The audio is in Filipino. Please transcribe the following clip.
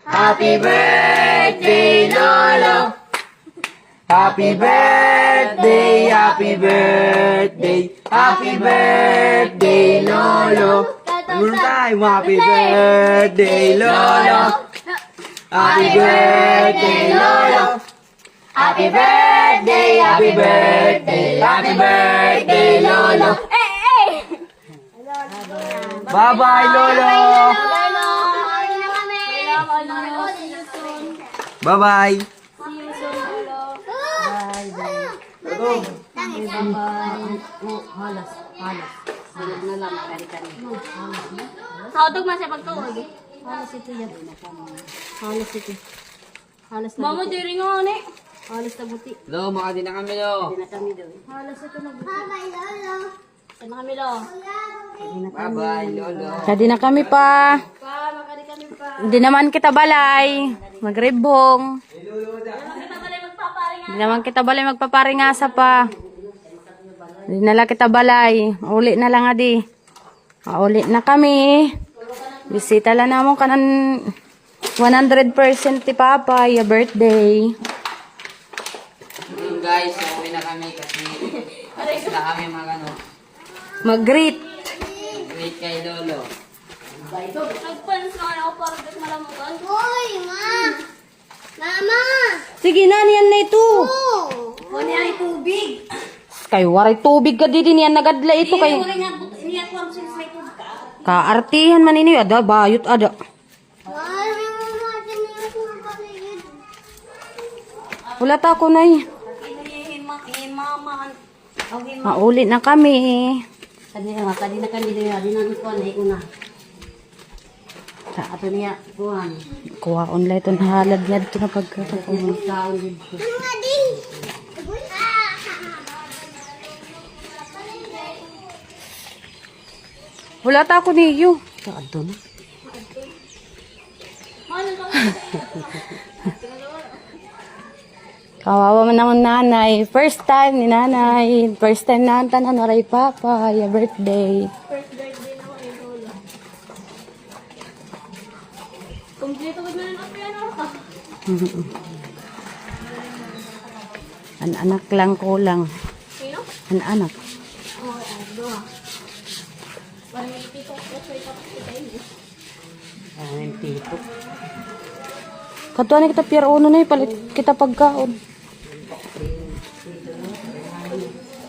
Happy birthday, Lolo! Happy birthday, happy birthday, happy birthday, Lolo! One time, happy birthday, Lolo! Happy birthday, Lolo! Happy birthday, happy birthday, happy birthday, Lolo! Bye-bye, Lolo! Bye-bye! Saudog man siya pagtuod. Halos ito yan. Halos ito. Halos na Mama, diri nga ni. Halos na buti. Lo, makadi na kami, Lo. Hindi na kami daw. Halos ito na buti. Bye-bye, Lolo. Saan na kami, Lo? Bye-bye, Lolo. Kadi na kami pa. Makadi kami pa. Hindi naman kita balay. Magribong. Kita pala magpaparinga. Hindi naman kita balay magpaparingasa pa. Hindi na lang kita balay. Uli na lang adi. Uli na kami. Bisita lang namon kanan 100% ti Papa. Your birthday. Guys, uwi na kami kasi na kami ano, Mag-greet. wait kay Lolo. Nagpans na ako para dito malamukan. Hoy, ma! Mama! Sige na, niyan na ito. Ano yung tubig? Kayo, waray tubig ka dito. Niyan nagadla ito. Kayo. Iniyak ko ang sinisay ko ka. Kaartihan man ini. Ada, bayot ada. Wala ta ako na eh. Mama. Mauli na kami. Kanina kanina di na ko na una. Sa ato niya kuan. Kuha online ito na halad-yad ito na pagkakapon. Kaon dito. Wala ta ako niyo. Kaado na. Kawawa man naman nanay. First time ni nanay. First time na ang tanan waray Papa. Your birthday. First birthday na ko ni Lola. Kompleto ko na lang piano ka. An anak lang kulang. Sino? An anak. Oh, doha. Parang tito ko sa tapos kita ini. Katuan kita pier uno na palit kita pagkaon.